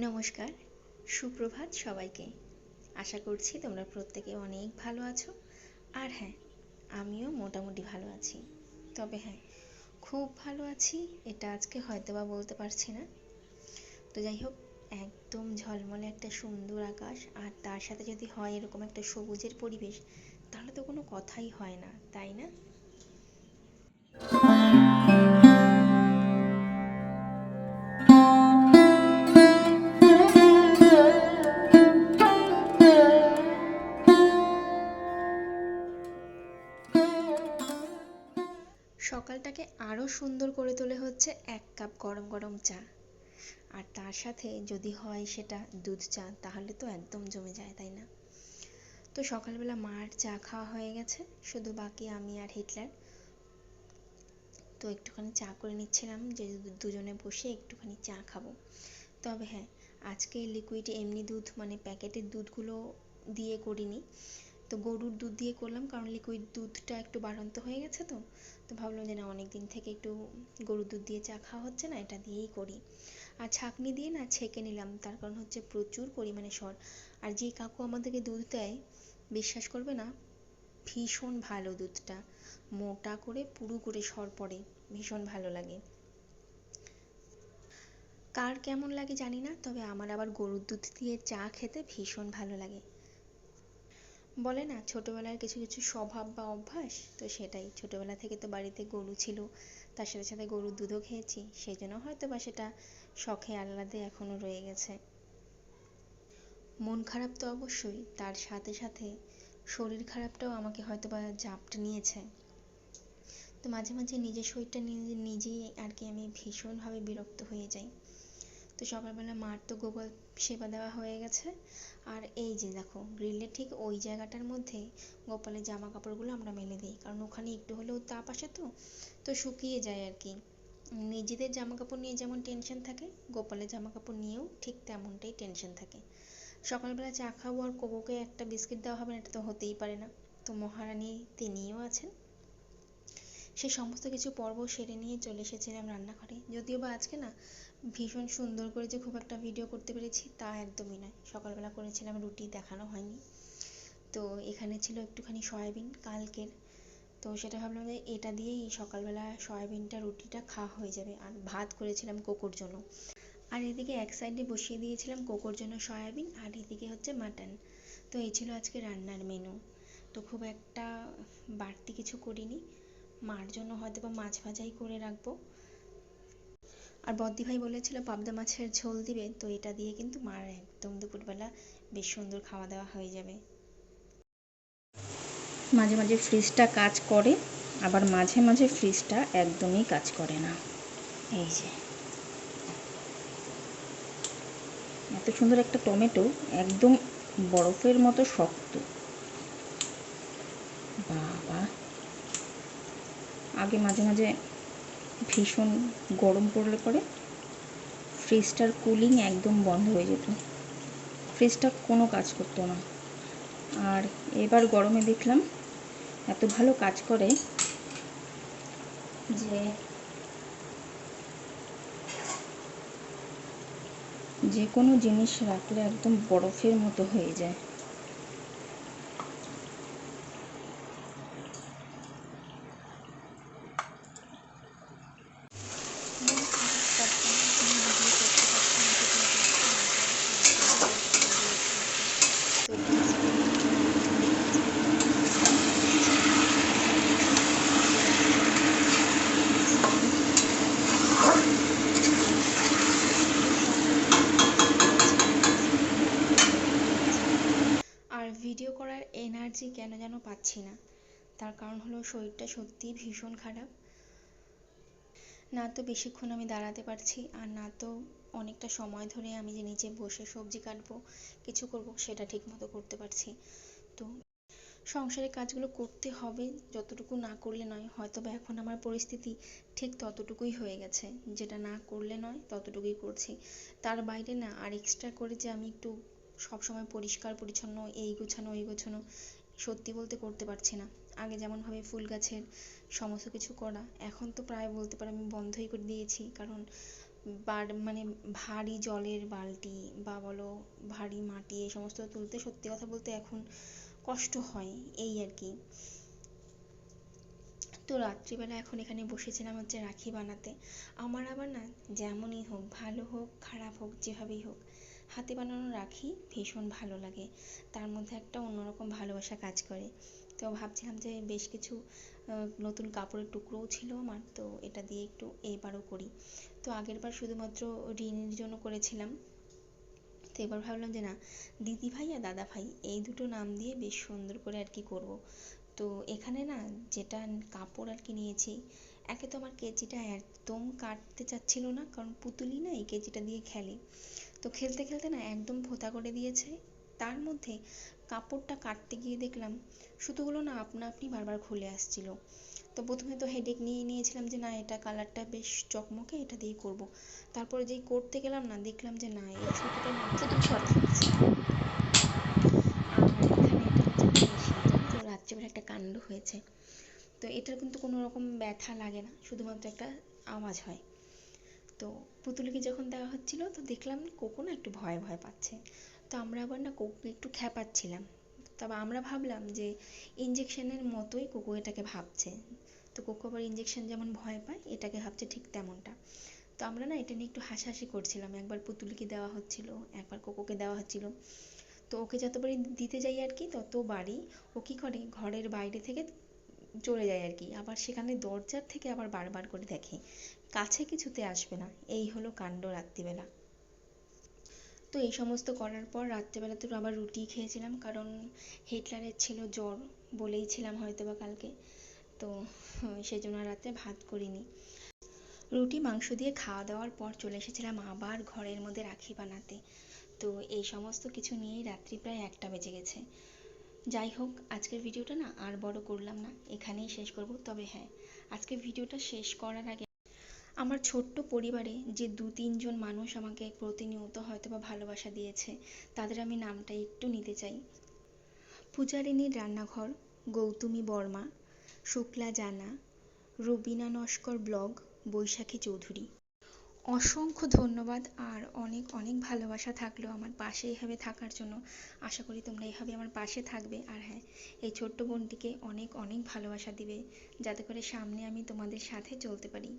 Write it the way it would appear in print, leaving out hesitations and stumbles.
নমস্কার, সুপ্রভাত সবাইকে। আশা করছি তোমরা প্রত্যেকে অনেক ভালো আছো। আর হ্যাঁ, আমিও মোটামুটি ভালো আছি। তবে হ্যাঁ, খুব ভালো আছি এটা আজকে হয়তোবা বলতে পারছি না। তো যাই হোক, একদম ঝলমলে একটা সুন্দর আকাশ আর তার সাথে যদি হয় এরকম একটা সবুজের পরিবেশ, তাহলে তো কোনো কথাই হয় না, তাই না? সকালটাকে আরো সুন্দর করে তোলে হচ্ছে এক কাপ গরম গরম চা। আর তার সাথে যদি হয় সেটা দুধ চা, তাহলে তো একদম জমে যায়, তাই না? তো সকালবেলা মার চা খাওয়া হয়ে গেছে, শুধু বাকি আমি আর হিটলার। তো একটুখানি চা করে নিচ্ছিলাম যে দুজনে বসে একটুখানি চা খাবো। তবে হ্যাঁ, আজকে লিকুইড এমনি দুধ মানে প্যাকেটের দুধগুলো দিয়ে করিনি। তো গরুর দুধ দিয়ে করলাম, কারণ লিকুইড দুধটা একটু বাড়ন্ত হয়ে গেছে। তো ভাবলাম যে না, অনেক দিন থেকে একটু গরুর দুধ দিয়ে চা খাওয়া হচ্ছে না, এটা দিয়েই করি। আর ছাঁকনি দিয়ে না ছেঁকে নিলাম, তার কারণ হচ্ছে প্রচুর পরিমাণে সর। আর যে কাকু আমাদেরকে দুধ দেয়, বিশ্বাস করবে না, ভীষণ ভালো দুধটা, মোটা করে পুরু করে সর পড়ে, ভীষণ ভালো লাগে। কার কেমন লাগে জানি না, তবে আমার আবার গরুর দুধ দিয়ে চা খেতে ভীষণ ভালো লাগে। বলে না, ছোটবেলার কিছু কিছু স্বভাব বা অভ্যাস, তো সেটাই। ছোটবেলা থেকে তো বাড়িতে গরু ছিল, তার সাথে সাথে গরুর দুধও খেয়েছি, সেই জন্য হয়তো বা সেটা শখে আহ্লাদে এখনো রয়ে গেছে। মন খারাপ তো অবশ্যই, তার সাথে সাথে শরীর খারাপটাও আমাকে হয়তো বা জাপটে নিয়েছে। তো মাঝে মাঝে নিজের শরীরটা নিয়ে নিজেই আর কি আমি ভীষণভাবে বিরক্ত হয়ে যাই। তো সকালবেলা মার তো গোপাল সেবা দেওয়া হয়ে গেছে। আর এই যে দেখো, গ্রিলের ঠিক ওই জায়গাটার মধ্যে গোপালের জামা কাপড়গুলো আমরা মেলে দিই, কারণ ওখানে একটু হলেও তাপ আসে, তো শুকিয়ে যায় আর কি। নিজেদের জামা কাপড় নিয়ে যেমন টেনশন থাকে, গোপালের জামা কাপড় নিয়েও ঠিক তেমনটাই টেনশন থাকে। সকালবেলা চা খাবো আর কোকোকে একটা বিস্কিট দেওয়া হবে না, এটা তো হতেই পারে না। তো মহারানী তিনিও আছেন। সে সমস্ত কিছু পর্ব সেরে নিয়ে চলে এসেছিলাম রান্নাঘরে। যদিও বা আজকে না ভীষণ সুন্দর করে যে খুব একটা ভিডিও করতে পেরেছি তা একদমই নয়। সকালবেলা করেছিলাম রুটি, দেখানো হয়নি। তো এখানে ছিল একটুখানি সয়াবিন কালকের, তো সেটা ভাবলাম যে এটা দিয়েই সকালবেলা সয়াবিনটা রুটিটা খাওয়া হয়ে যাবে। আর ভাত করেছিলাম কোকোর জন্য। আর এদিকে এক সাইডে বসিয়ে দিয়েছিলাম কোকোর জন্য সয়াবিন, আর এদিকে হচ্ছে মাটন। তো এই ছিল আজকে রান্নার মেনু। তো খুব একটা বাড়তি কিছু করিনি। মার জন্য হয়তো বা মাছ ভাজাই করে রাখবো। আর বদ্দি ভাই বলেছিল পাবদা মাছের ঝোল দিবে, তো এটা দিয়ে কিন্তু মার একদম দুপুরবেলা বেশ সুন্দর খাওয়া দাওয়া হয়ে যাবে। মাঝে মাঝে ফ্রিজটা কাজ করে, আবার মাঝে মাঝে ফ্রিজটা একদমই কাজ করে না। এই যে এত সুন্দর একটা টমেটো, একদম বরফের মতো শক্ত। বাবা, আগে মাঝে মাঝে ভীষণ গরম পড়লে পরে ফ্রিজটার কুলিং একদম বন্ধ হয়ে যেত, ফ্রিজটা কোনো কাজ করতো না। আর এবার গরমে দেখলাম এত ভালো কাজ করে যে যে কোনো জিনিস রাখলে একদম বরফের মতো হয়ে যায়। মন খারাপ, তার কারণ কোনো ভিডিও করতে পারছি না ঠিক মতো, মাকে আবার সারাক্ষণই বলতে থাকে যে একটু একটু। তো প্লিজ প্লিজ তোমরা একটু দেখো, আমার ভিডিওগুলো ভালো লাগলে আর ভিডিও করার এনার্জি কেন যেন পাচ্ছি না। তার কারণ হলো শরীরটা সত্যিই ভীষণ খারাপ। না তো বেশিক্ষণ আমি দাঁড়াতে পারছি, আর না তো অনেকটা সময় ধরে আমি যে নিচে বসে সবজি কাটবো, কিছু করব, সেটা ঠিক মতো করতে পারছি। তো সংসারের কাজগুলো করতে হবে, যতটুকু না করলে নয়। হয়তো বা এখন আমার পরিস্থিতি ঠিক ততটুকুই হয়ে গেছে, যেটা না করলে নয় ততটুকুই করছি। তার বাইরে না আর এক্সট্রা করে যে আমি একটু সবসময় পরিষ্কার পরিচ্ছন্ন, এই গোছানো ওই গোছানো, সত্যি বলতে করতে পারছি না। আগে যেমনভাবে ফুল গাছের সমস্ত কিছু করা, এখন তো প্রায় বলতে পারো আমি বন্ধই করে দিয়েছি। কারণ মানে ভারী জলের বালতি বা বলো ভারী মাটি এই সমস্ত তুলতে সত্যি কথা বলতে এখন কষ্ট হয়, এই আর কি। তো রাত্রিবেলা এখন এখানে বসেছিলাম হচ্ছে রাখি বানাতে। আমার আবার না যেমনই হোক, ভালো হোক খারাপ হোক যেভাবেই হোক, হাতে বানানো রাখি ভীষণ ভালো লাগে, তার মধ্যে একটা অন্যরকম ভালোবাসা কাজ করে। তো ভাবছিলাম যে বেশ কিছু নতুন কাপড়ের টুকরোও ছিল আমার, তো এটা দিয়ে একটু এইবারও করি। তো আগেরবার শুধুমাত্র রিনির জন্য করেছিলাম, তো এবার ভাবলাম যে না, দিদিভাই আর দাদাভাই এই দুটো নাম দিয়ে বেশ সুন্দর করে আর কি করবো। তো এখানে না যেটা কাপড় আর কি নিয়েছি, একে তো আমার কেচিটা একদম কাটতে চাচ্ছিল না, কারণ পুতুলি না এই কেচিটা দিয়ে খেলে, তো খেলতে খেলতে না একদম ভোঁতা করে দিয়েছে। তার মধ্যে কাপড়টা কাটতে গিয়ে দেখলাম সুতোগুলো না আপনা আপনি বারবার খুলে আসছিল। তো প্রথমে তো হেডেক নিয়ে নিয়েছিলাম যে না এটা কালারটা বেশ চকমকে, এটা দিয়ে করব। তারপরে যেই করতে গেলাম না দেখলাম যে না এই সুতোটা না পুতুল সরা হচ্ছে। আর এখানে এটা হচ্ছে একটা মেশিন, জানো তো রাত্রিবেলা একটা কাণ্ড হয়েছে। তো এটার কিন্তু কোনো রকম ব্যথা লাগে না, শুধুমাত্র একটা আওয়াজ হয়। তো পুতুলকে যখন দেওয়া হচ্ছিল তো দেখলাম কোকো না একটু ভয় ভয় পাচ্ছে। তো আমরা আবার না কোকোকে একটু খ্যাপাচ্ছিলাম। তবে আমরা ভাবলাম যে ইঞ্জেকশনের মতোই কোকো এটাকে ভাবছে। তো কোকো আবার ইঞ্জেকশন যেমন ভয় পায়, এটাকে ভাবছে ঠিক তেমনটা। তো আমরা না এটা নিয়ে একটু হাসাহাসি করছিলাম, একবার পুতুলকে দেওয়া হচ্ছিল, একবার কোকোকে দেওয়া হচ্ছিল। তো ওকে যতবারই দিতে যাই আর কি ততবারই ও কী করে ঘরের বাইরে থেকে চলে যায় আর কি, আবার সেখানে দরজার থেকে আবার বারবার করে দেখে, কাছে কিছুতে আসবে না। এই হলো কাণ্ড রাত্রিবেলা। তো এই সমস্ত করার পর রাত্রিবেলা তো আবার রুটি খেয়েছিলাম, কারণ হিটলারের ছিল জ্বর, বলেইছিলাম হয়তো বা কালকে। তো সেই জন্য রাতে ভাত করিনি। রুটি মাংস দিয়ে খাওয়া দাওয়ার পর চলে এসেছিলাম আবার ঘরের মধ্যে রাখি বানাতে। তো এই সমস্ত কিছু নিয়েই রাত্রি প্রায় 1টা বেজে গেছে। যাই হোক, আজকের ভিডিওটা না আর বড় করলাম না, এখানেই শেষ করব। তবে হ্যাঁ, আজকের ভিডিওটা শেষ করার আগে আমার ছোট্ট পরিবারে যে 2-3 জন মানুষ আমাকে প্রতিনিয়ত হয়তো বা ভালোবাসা দিয়েছে, তাদের আমি নামটা একটু নিতে চাই। পূজারিনীর রান্নাঘর, গৌতমী বর্মা, শুক্লা জানা, রুবিনা নস্কর ব্লগ, বৈশাখী চৌধুরী। অসংখ্য ধন্যবাদ আর অনেক অনেক ভালোবাসা থাকলো আমার পাশে এভাবে থাকার জন্য। আশা করি তোমরা এভাবে আমার পাশে থাকবে। আর হ্যাঁ, এই ছোট্ট বোনটিকে অনেক অনেক ভালোবাসা দিবে, যাতে করে সামনে আমি তোমাদের সাথে চলতে পারি।